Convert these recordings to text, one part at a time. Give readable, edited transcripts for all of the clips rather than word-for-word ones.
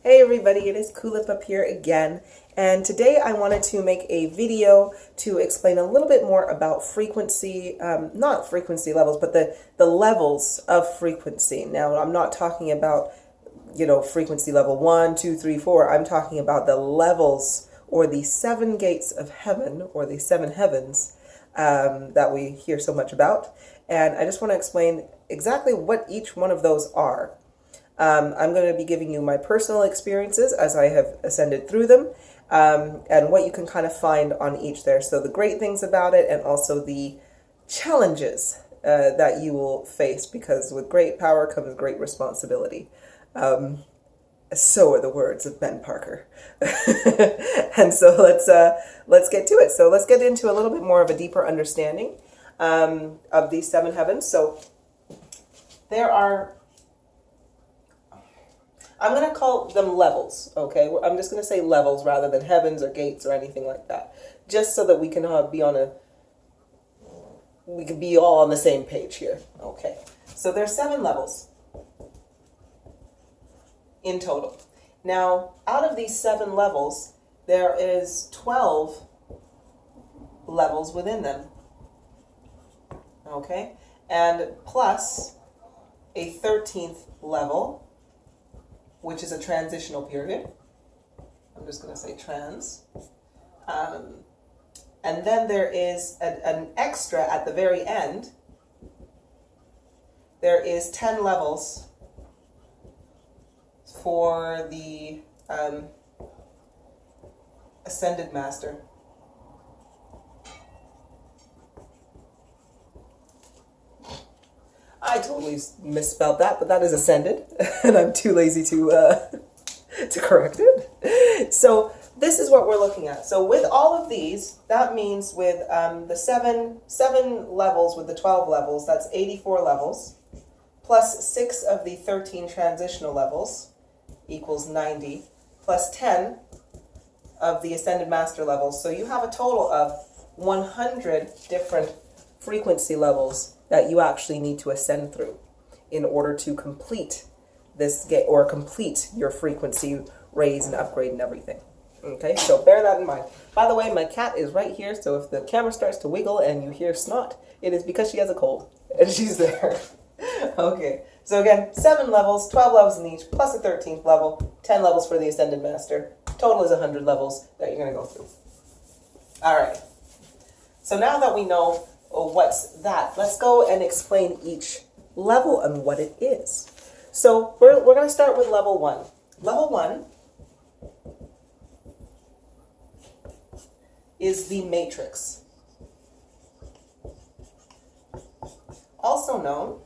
Hey everybody, it is Kulipup here again, and today I wanted to make a video to explain a little bit more about frequency, not frequency levels, but the levels of frequency. Now, I'm not talking about, frequency level 1, 2, 3, 4. I'm talking about the levels or the seven gates of heaven or the seven heavens that we hear so much about. And I just want to explain exactly what each one of those are. I'm going to be giving you my personal experiences as I have ascended through them, and what you can kind of find on each there. So the great things about it, and also the challenges that you will face, because with great power comes great responsibility. So are the words of Ben Parker. And so let's get to it. So let's get into a little bit more of a deeper understanding of these seven heavens. So there are, I'm going to call them levels, okay? I'm just going to say levels rather than heavens or gates or anything like that, just so that we can we can be all on the same page here, okay? So there's 7 levels in total. Now, out of these 7 levels, there is 12 levels within them, okay? And plus a 13th level, which is a transitional period. I'm just going to say trans. And then there is an extra at the very end. There is 10 levels for the Ascended Master. I totally misspelled that, but that is Ascended, and I'm too lazy to correct it. So this is what we're looking at. So with all of these, that means with the seven levels, with the 12 levels, that's 84 levels, plus 6 of the 13 transitional levels equals 90, plus 10 of the Ascended Master levels. So you have a total of 100 different frequency levels that you actually need to ascend through in order to complete this gate, or complete your frequency raise and upgrade and everything. Okay, so bear that in mind. By the way, my cat is right here, so if the camera starts to wiggle and you hear snot, it is because she has a cold and she's there. Okay, so again, 7 levels, 12 levels in each, plus a 13th level, 10 levels for the Ascended Master. Total is 100 levels that you're going to go through. All right, so now that we know what's that, let's go and explain each level and what it is. So we're going to start with level 1. Level 1 is the matrix, also known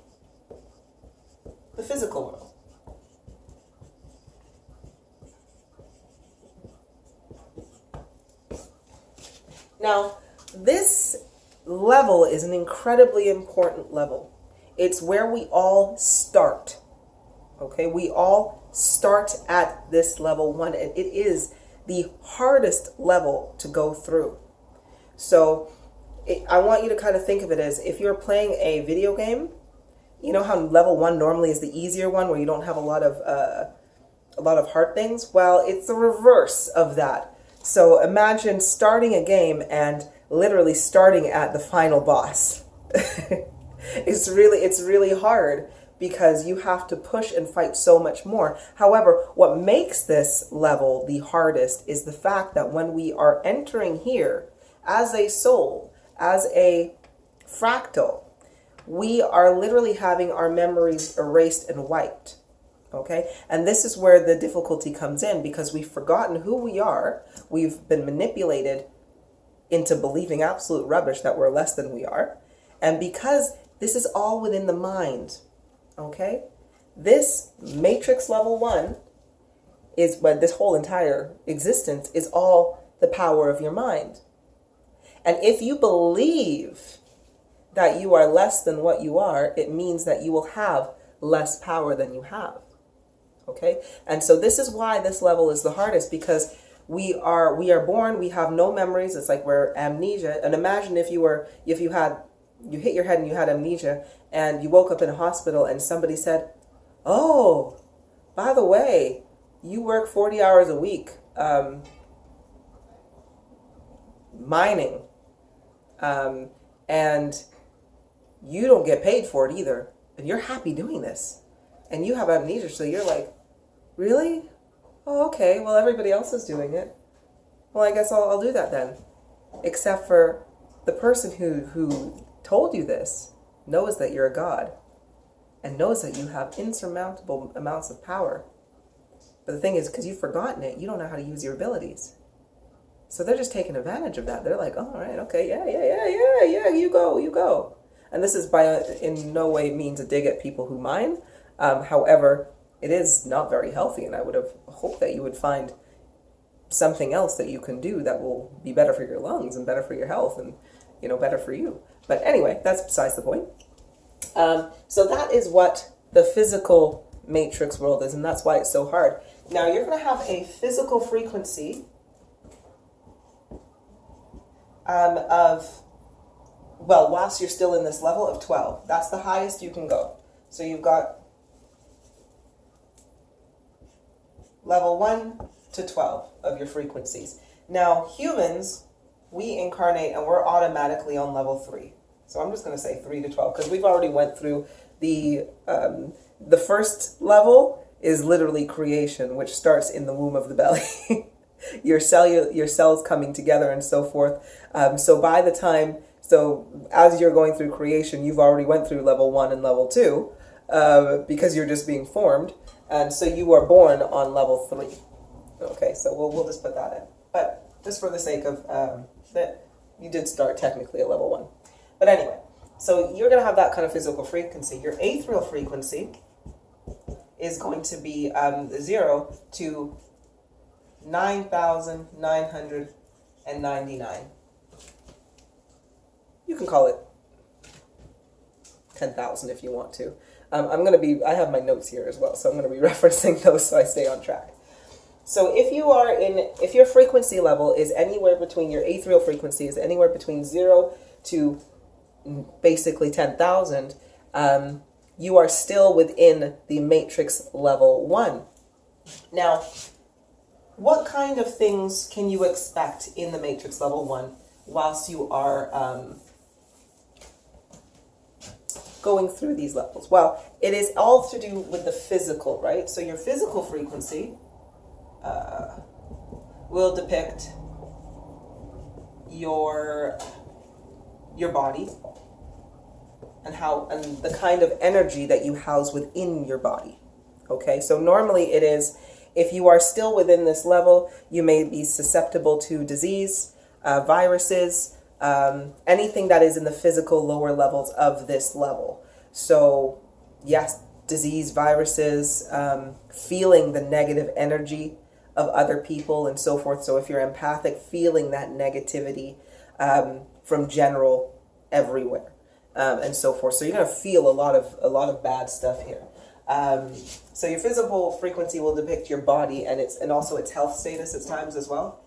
the physical world. Now, this level is an incredibly important level. It's where we all start. Okay, we all start at this level 1, and it is the hardest level to go through. So I want you to kind of think of it as if you're playing a video game. You know how level 1 normally is the easier one, where you don't have a lot of hard things? Well, it's the reverse of that. So imagine starting a game and literally starting at the final boss. It's really hard, because you have to push and fight so much more. However, what makes this level the hardest is the fact that when we are entering here as a soul, as a fractal, we are literally having our memories erased and wiped. Okay? And this is where the difficulty comes in, because we've forgotten who we are. We've been manipulated into believing absolute rubbish that we're less than we are. And because this is all within the mind, okay? This matrix level 1 is what this whole entire existence is, all the power of your mind. And if you believe that you are less than what you are, it means that you will have less power than you have. Okay? And so this is why this level is the hardest, because we are born, we have no memories. It's like we're amnesia. And imagine if you hit your head and you had amnesia, and you woke up in a hospital and somebody said, "Oh, by the way, you work 40 hours a week mining, and you don't get paid for it either, and you're happy doing this, and you have amnesia, so you're like, really? Oh, okay, well, everybody else is doing it. Well, I guess I'll do that then. Except for the person who told you this knows that you're a god and knows that you have insurmountable amounts of power. But the thing is, because you've forgotten it, you don't know how to use your abilities. So they're just taking advantage of that. They're like, oh, all right, okay, yeah, you go. And this is in no way means a dig at people who mine. However, it is not very healthy, and I would have hoped that you would find something else that you can do that will be better for your lungs and better for your health and, better for you. But anyway, that's besides the point. So that is what the physical matrix world is, and that's why it's so hard. Now, you're going to have a physical frequency whilst you're still in this level of 12. That's the highest you can go. So you've got level 1 to 12 of your frequencies. Now, humans, we incarnate and we're automatically on level 3. So I'm just going to say 3 to 12 because we've already went through the first level is literally creation, which starts in the womb of the belly. your cells coming together and so forth. So as you're going through creation, you've already went through level 1 and level 2 because you're just being formed. And so you are born on level 3. Okay, so we'll just put that in. But just for the sake of that, you did start technically at level 1. But anyway, so you're going to have that kind of physical frequency. Your ethereal frequency is going to be 0 to 9,999. You can call it 10,000 if you want to. I have my notes here as well, so I'm going to be referencing those so I stay on track. So if your frequency level is anywhere between, your ethereal frequency is anywhere between 0 to basically 10,000, you are still within the matrix level 1. Now, what kind of things can you expect in the matrix level 1 whilst you are going through these levels? Well, it is all to do with the physical, right? So your physical frequency will depict your body and the kind of energy that you house within your body. Okay, so normally it is, if you are still within this level, you may be susceptible to disease, viruses, anything that is in the physical lower levels of this level. So yes, disease, viruses, feeling the negative energy of other people and so forth. So if you're empathic, feeling that negativity from general everywhere and so forth. So you're going to feel a lot of bad stuff here. So your physical frequency will depict your body and also its health status at times as well.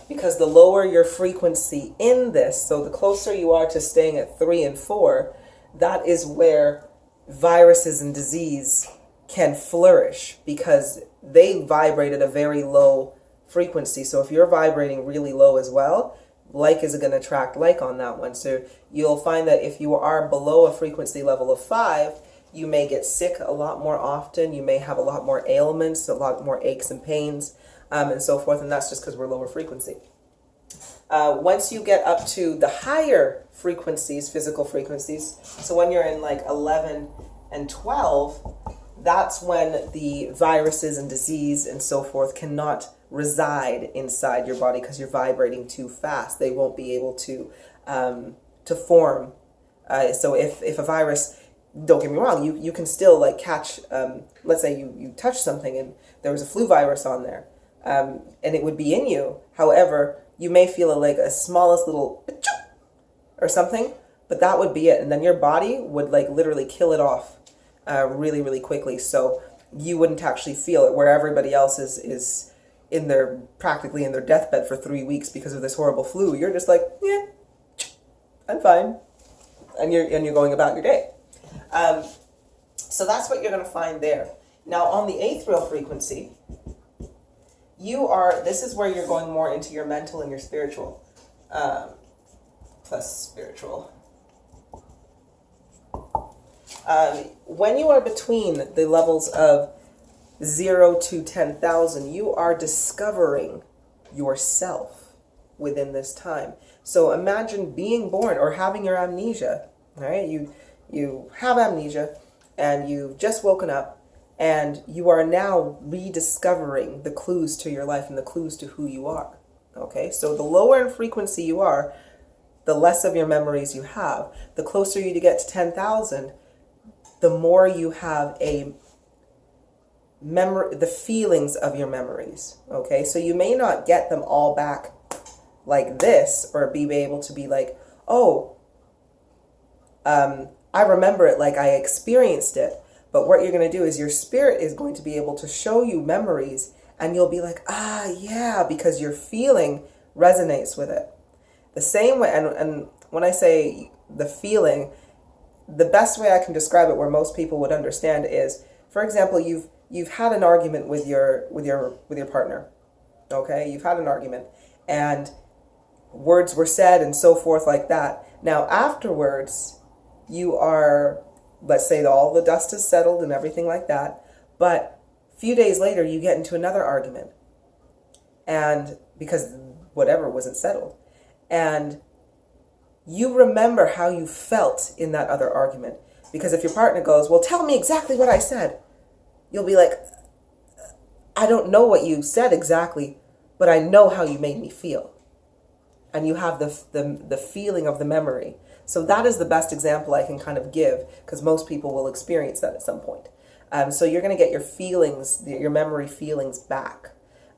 Because the lower your frequency in this, so the closer you are to staying at 3 and 4, that is where viruses and disease can flourish because they vibrate at a very low frequency. So if you're vibrating really low as well, like is going to attract like on that one. So you'll find that if you are below a frequency level of 5, you may get sick a lot more often. You may have a lot more ailments, a lot more aches and pains, and so forth. And that's just because we're lower frequency. Once you get up to the higher frequencies, physical frequencies, so when you're in like 11 and 12, that's when the viruses and disease and so forth cannot reside inside your body because you're vibrating too fast. They won't be able to form. So if a virus, don't get me wrong, you can still like catch, let's say you touch something and there was a flu virus on there, and it would be in you. However, you may feel like a smallest little or something, but that would be it. And then your body would like literally kill it off really, really quickly. So you wouldn't actually feel it, where everybody else is practically in their deathbed for 3 weeks because of this horrible flu. You're just like, yeah, I'm fine. And you're going about your day. So that's what you're going to find there. Now on the 8th real frequency, this is where you're going more into your mental and your spiritual, plus spiritual. When you are between the levels of 0 to 10,000, you are discovering yourself within this time. So imagine being born or having your amnesia, right? You have amnesia and you've just woken up and you are now rediscovering the clues to your life and the clues to who you are. Okay, so the lower in frequency you are, the less of your memories you have. The closer you get to 10,000, the more you have the feelings of your memories. Okay, so you may not get them all back like this, or be able to be like, oh, I remember it like I experienced it. But what you're going to do is your spirit is going to be able to show you memories, and you'll be like, ah, yeah, because your feeling resonates with it. The same way, and when I say the feeling, the best way I can describe it where most people would understand is, for example, you've had an argument with your partner. Okay? You've had an argument and words were said and so forth like that. Now afterwards, you are, let's say all the dust is settled and everything like that, but a few days later you get into another argument, and because whatever wasn't settled, and you remember how you felt in that other argument. Because if your partner goes, well, tell me exactly what I said, you'll be like, I don't know what you said exactly, but I know how you made me feel. And you have the feeling of the memory. So that is the best example I can kind of give, because most people will experience that at some point. So you're going to get your feelings, your memory feelings back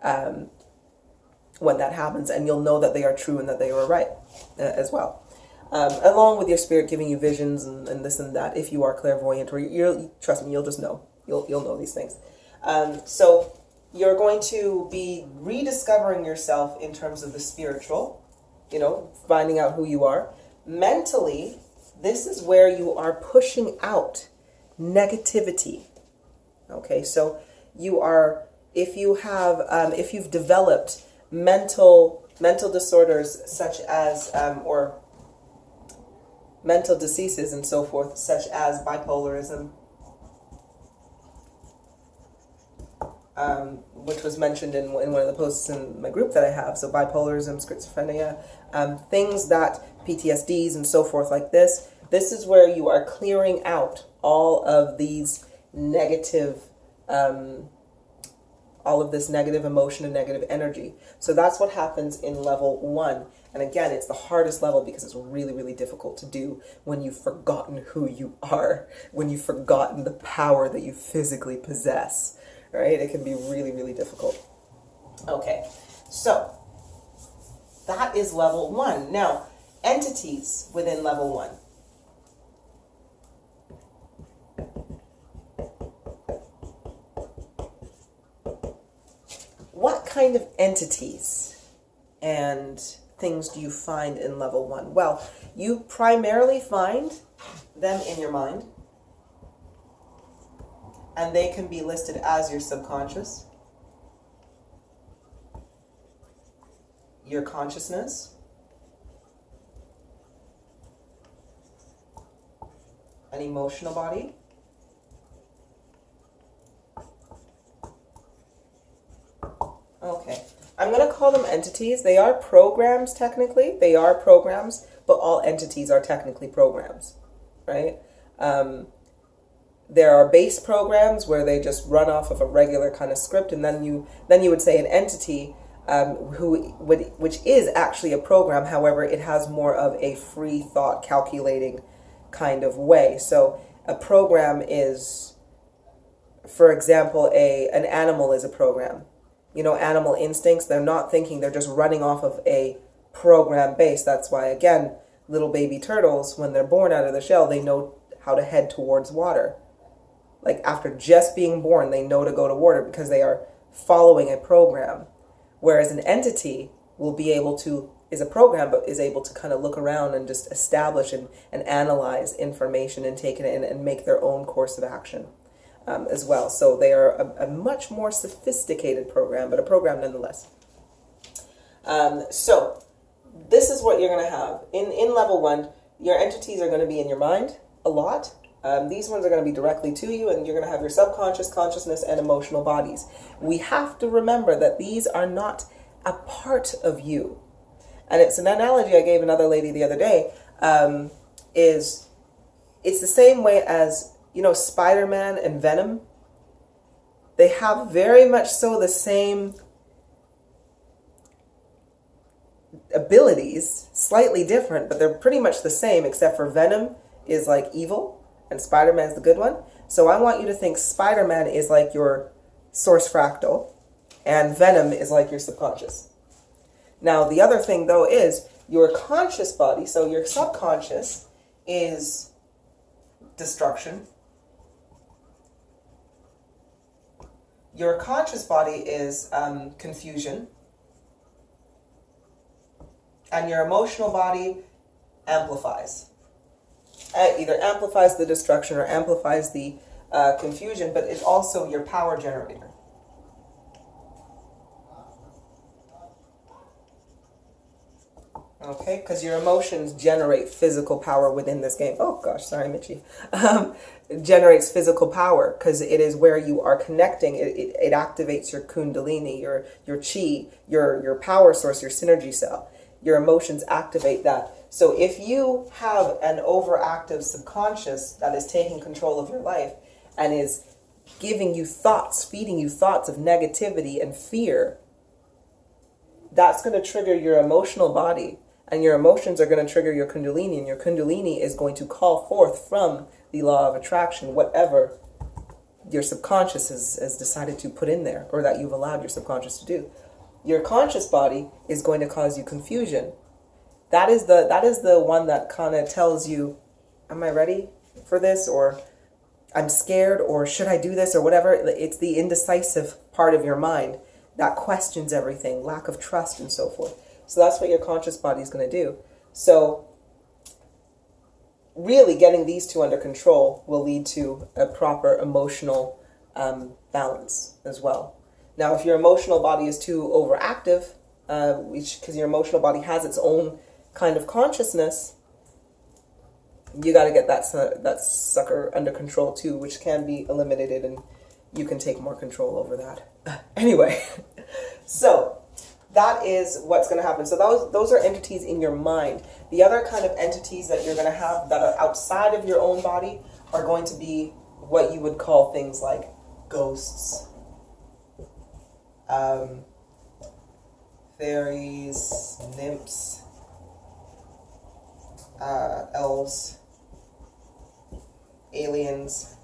when that happens, and you'll know that they are true and that they were right as well. Along with your spirit giving you visions and this and that, if you are clairvoyant, or trust me, you'll just know. You'll know these things. So you're going to be rediscovering yourself in terms of the spiritual, finding out who you are. Mentally, this is where you are pushing out negativity. Okay, so you are, if you've developed mental disorders such as, or mental diseases and so forth, such as bipolarism, which was mentioned in one of the posts in my group that I have. So bipolarism, schizophrenia, things that PTSDs and so forth like this. This is where you are clearing out all of these negative, all of this negative emotion and negative energy. So that's what happens in level 1. And again, it's the hardest level because it's really, really difficult to do when you've forgotten who you are, when you've forgotten the power that you physically possess, right? It can be really, really difficult. Okay, so that is level 1. Now, entities within level 1. What kind of entities and things do you find in level 1? Well, you primarily find them in your mind, and they can be listed as your subconscious, your consciousness, an emotional body, okay. I'm going to call them entities. They are programs, technically. They are programs, but all entities are technically programs, right? There are base programs where they just run off of a regular kind of script, and then you would say an entity, which is actually a program. However, it has more of a free thought calculating kind of way. So a program is, for example, an animal is a program. Animal instincts, they're not thinking, they're just running off of a program base. That's why, again, little baby turtles, when they're born out of the shell, they know how to head towards water. Like after just being born, they know to go to water because they are following a program. Whereas an entity will be able to is a program, but is able to kind of look around and just establish and analyze information and take it in and make their own course of action as well. So they are a much more sophisticated program, but a program nonetheless. So this is what you're going to have. In level 1, your entities are going to be in your mind a lot. These ones are going to be directly to you, and you're going to have your subconscious, consciousness, and emotional bodies. We have to remember that these are not a part of you. And it's an analogy I gave another lady the other day, is it's the same way as, you know, Spider-Man and Venom. They have very much so the same abilities, slightly different, but they're pretty much the same, except for Venom is like evil and Spider-Man's the good one. So I want you to think Spider-Man is like your source fractal and Venom is like your subconscious. Now, the other thing though is your conscious body, so your subconscious is destruction. Your conscious body is confusion. And your emotional body amplifies. Either amplifies the destruction or amplifies the confusion, but it's also your power generator. Okay, because your emotions generate physical power within this game. Oh gosh, sorry, Mitchie. It generates physical power because it is where you are connecting. It activates your kundalini, your chi, your power source, your synergy cell. Your emotions activate that. So if you have an overactive subconscious that is taking control of your life and is giving you thoughts, feeding you thoughts of negativity and fear, that's going to trigger your emotional body. And your emotions are going to trigger your kundalini, and your kundalini is going to call forth from the law of attraction whatever your subconscious has decided to put in there, or that you've allowed your subconscious to do. Your conscious body is going to cause you confusion. That is the one that kind of tells you, am I ready for this? Or I'm scared, or should I do this, or whatever. It's the indecisive part of your mind that questions everything, lack of trust and so forth. So that's what your conscious body is going to do. So really getting these two under control will lead to a proper emotional balance as well. Now, if your emotional body is too overactive, because your emotional body has its own kind of consciousness, you got to get that sucker under control too, which can be eliminated, and you can take more control over that. Anyway, so that is what's going to happen. So those are entities in your mind. The other kind of entities that you're going to have that are outside of your own body are going to be what you would call things like ghosts, fairies, nymphs, elves, aliens.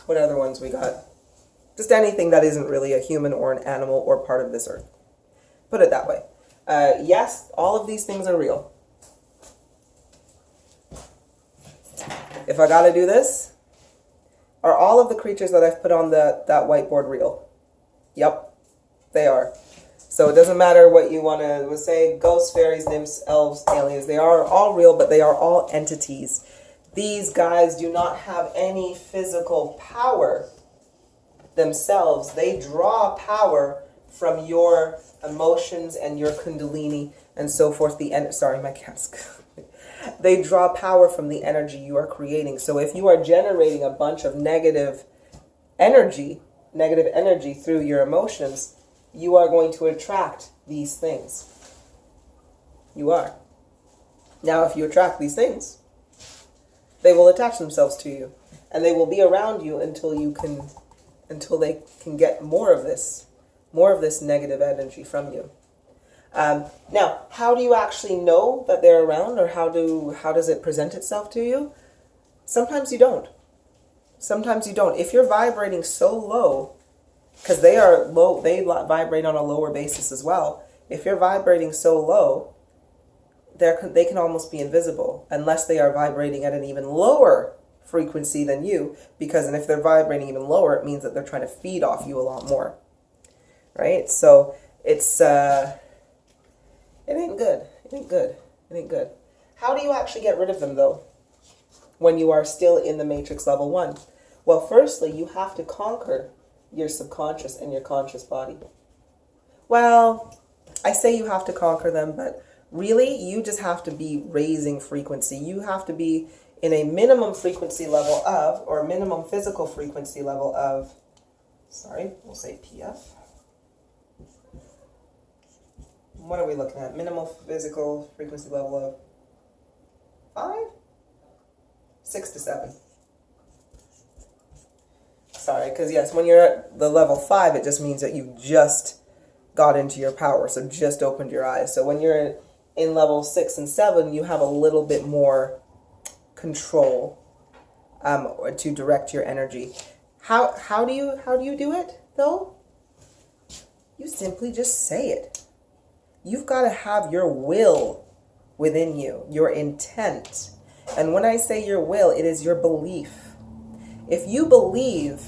What other ones we got? Just anything that isn't really a human or an animal or part of this earth. Put it that way. Yes, all of these things are real. If I got to do this, are all of the creatures that I've put on that whiteboard real? Yep, they are. So it doesn't matter what you want to say, ghosts, fairies, nymphs, elves, aliens. They are all real, but they are all entities. These guys do not have any physical power themselves. They draw power from your emotions and your kundalini and so forth. Sorry, my cat's... They draw power from the energy you are creating. So if you are generating a bunch of negative energy through your emotions, you are going to attract these things. You are. Now, if you attract these things, they will attach themselves to you, and they will be around you until they can get more of this negative energy from you. Now, how do you actually know that they're around, or how does it present itself to you? Sometimes you don't. Sometimes you don't. If you're vibrating so low, because they are low, they vibrate on a lower basis as well. If you're vibrating so low, they can almost be invisible unless they are vibrating at an even lower frequency than you. And if they're vibrating even lower, it means that they're trying to feed off you a lot more, right? So It's, it ain't good. It ain't good. It ain't good. How do you actually get rid of them, though, when you are still in the matrix level 1? Well, firstly, you have to conquer your subconscious and your conscious body. Well, I say you have to conquer them, but really, you just have to be raising frequency. You have to be in a minimum frequency level of, or minimum physical frequency level of, sorry, we'll say PF. What are we looking at? Minimal physical frequency level of 5? 6 to 7. Sorry, because yes, when you're at the level 5, it just means that you just got into your power, so just opened your eyes. So when you're in level 6 and 7, you have a little bit more control to direct your energy. How do you do it though? You simply just say it. You've got to have your will within you, your intent. And when I say your will, it is your belief. If you believe,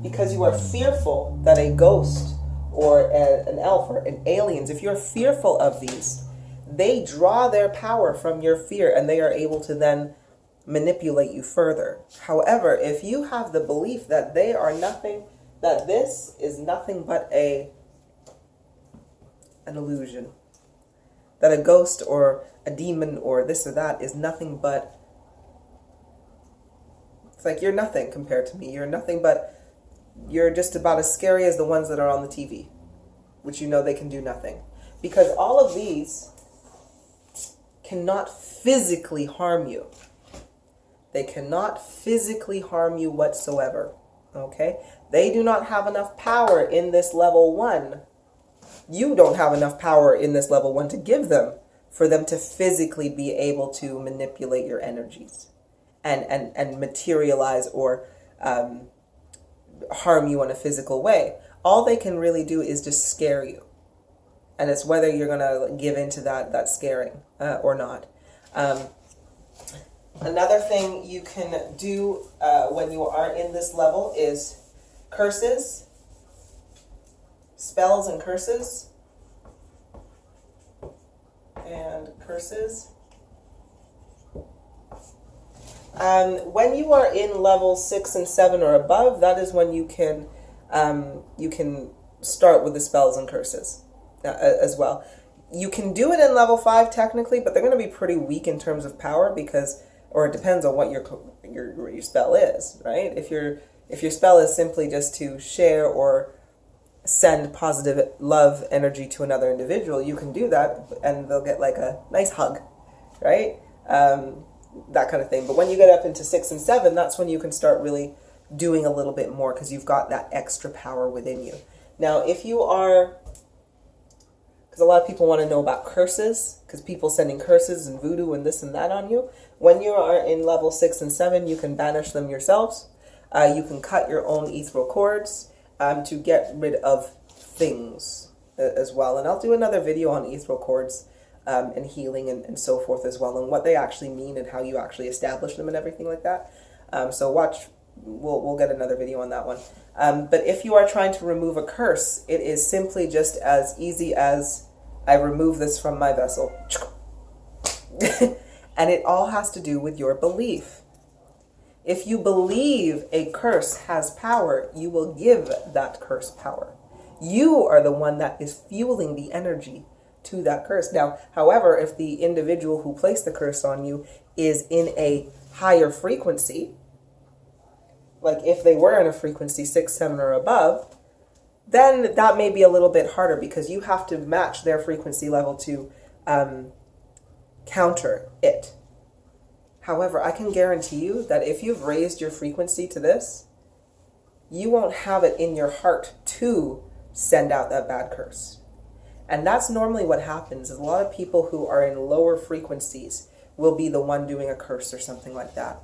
because you are fearful that a ghost or an elf or an aliens, if you're fearful of these, they draw their power from your fear and they are able to then manipulate you further. However, if you have the belief that they are nothing, that this is nothing but an illusion, that a ghost or a demon or this or that is nothing but, it's like you're nothing compared to me. You're nothing but, you're just about as scary as the ones that are on the TV, which you know they can do nothing. Because all of these cannot physically harm you. They cannot physically harm you whatsoever. Okay? They do not have enough power in this level 1. You don't have enough power in this level 1 to give them for them to physically be able to manipulate your energies and materialize or harm you in a physical way. All they can really do is just scare you. And it's whether you're going to give into that scaring or not. Another thing you can do when you are in this level is curses, spells and curses, and curses. When you are in level 6 and 7 or above, that is when you can start with the spells and curses as well. You can do it in level 5 technically, but they're going to be pretty weak in terms of power because, or it depends on what your spell is, right? If your spell is simply just to share or send positive love energy to another individual, you can do that and they'll get like a nice hug, right? That kind of thing. But when you get up into 6 and 7, that's when you can start really doing a little bit more because you've got that extra power within you. Now, if you are, because a lot of people want to know about curses, because people sending curses and voodoo and this and that on you. When you are in level 6 and 7, you can banish them yourselves. You can cut your own ethereal cords to get rid of things as well. And I'll do another video on ethereal cords and healing and so forth as well, and what they actually mean and how you actually establish them and everything like that. So watch, we'll get another video on that one. But if you are trying to remove a curse, it is simply just as easy as I remove this from my vessel. And it all has to do with your belief. If you believe a curse has power, you will give that curse power. You are the one that is fueling the energy to that curse. Now, however, if the individual who placed the curse on you is in a higher frequency, like if they were in a frequency 6, 7 or above, then that may be a little bit harder because you have to match their frequency level to counter it. However, I can guarantee you that if you've raised your frequency to this, you won't have it in your heart to send out that bad curse. And that's normally what happens. A lot of people who are in lower frequencies will be the one doing a curse or something like that.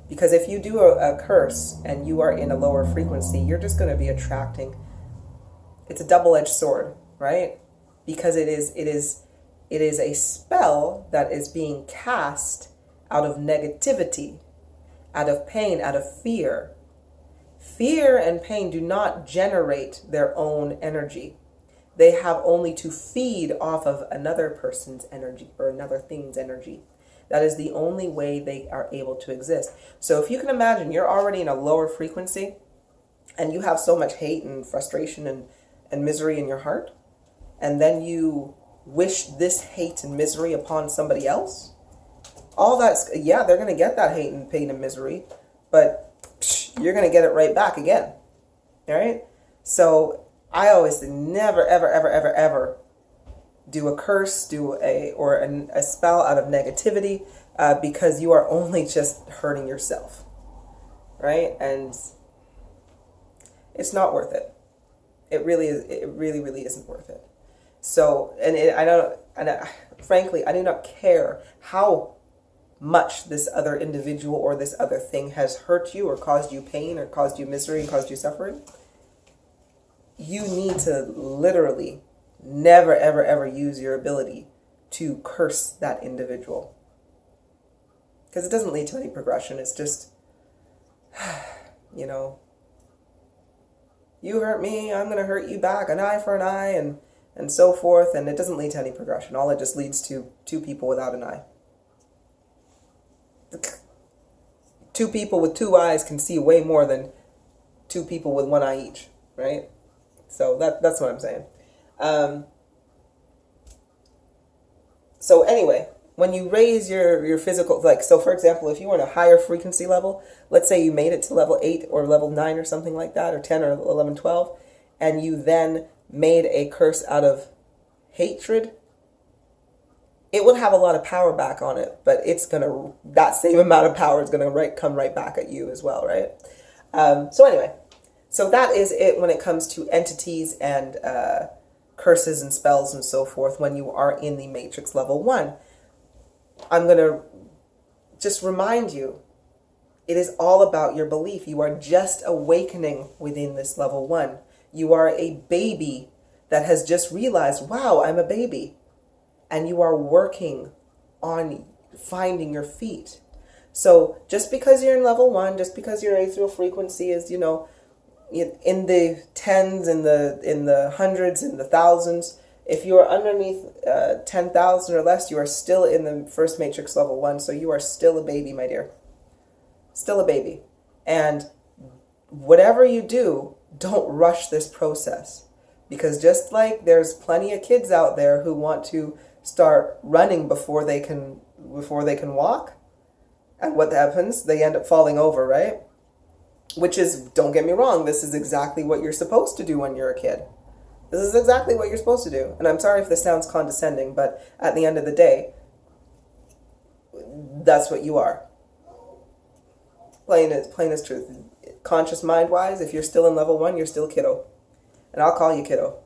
Because if you do a curse and you are in a lower frequency, you're just going to be attracting. It's a double-edged sword, right? Because it is a spell that is being cast out of negativity, out of pain, out of fear. Fear and pain do not generate their own energy. They have only to feed off of another person's energy or another thing's energy. That is the only way they are able to exist. So if you can imagine, you're already in a lower frequency and you have so much hate and frustration and misery in your heart, and then you wish this hate and misery upon somebody else, all that's, yeah, they're going to get that hate and pain and misery, but you're going to get it right back again. All right? So I always say never, ever, ever, ever, ever do a curse, or a spell out of negativity, because you are only just hurting yourself, right? And it's not worth it. It really is. It really, really isn't worth it. So, frankly, I do not care how much this other individual or this other thing has hurt you or caused you pain or caused you misery and caused you suffering. You need to literally never, ever, ever use your ability to curse that individual. Because it doesn't lead to any progression. It's just, you know, you hurt me, I'm going to hurt you back, an eye for an eye, and so forth. And it doesn't lead to any progression. All it just leads to two people without an eye. Two people with two eyes can see way more than two people with one eye each, right? So that's what I'm saying. So anyway, when you raise your physical, like, so for example, if you were in a higher frequency level, let's say you made it to level 8 or level 9 or something like that, or 10 or 11, 12, and you then made a curse out of hatred, it would have a lot of power back on it, but that same amount of power is going to come right back at you as well, right? So anyway, so that is it when it comes to entities and curses and spells and so forth when you are in the Matrix level 1. I'm going to just remind you, it is all about your belief. You are just awakening within this level 1. You are a baby that has just realized, wow, I'm a baby. And you are working on finding your feet. So just because you're in level 1, just because your ethereal frequency is, you know, in the tens, in the hundreds, in the thousands, if you are underneath 10,000 or less, you are still in the first Matrix level 1. So you are still a baby, my dear. Still a baby. And whatever you do, don't rush this process. Because just like there's plenty of kids out there who want to start running before they can walk, and what happens? They end up falling over, right? Which is, don't get me wrong, this is exactly what you're supposed to do when you're a kid. This is exactly what you're supposed to do. And I'm sorry if this sounds condescending, but at the end of the day, that's what you are. Plain as truth. Conscious mind-wise, if you're still in level 1, you're still kiddo. And I'll call you kiddo.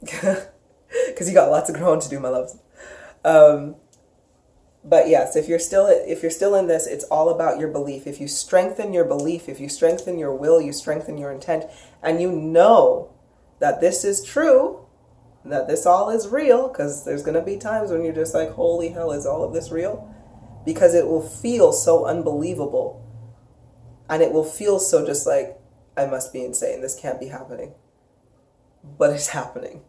Because you got lots of growing to do, my loves. But yes, if you're still in this, it's all about your belief. If you strengthen your belief, if you strengthen your will, you strengthen your intent, and you know that this is true, that this all is real, because there's going to be times when you're just like, holy hell, is all of this real? Because it will feel so unbelievable. And it will feel so just like, I must be insane. This can't be happening. But it's happening.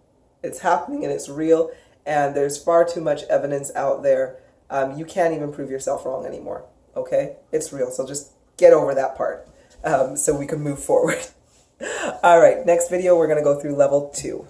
It's happening and it's real. And there's far too much evidence out there. You can't even prove yourself wrong anymore. Okay? It's real. So just get over that part so we can move forward. All right. Next video, we're going to go through level 2.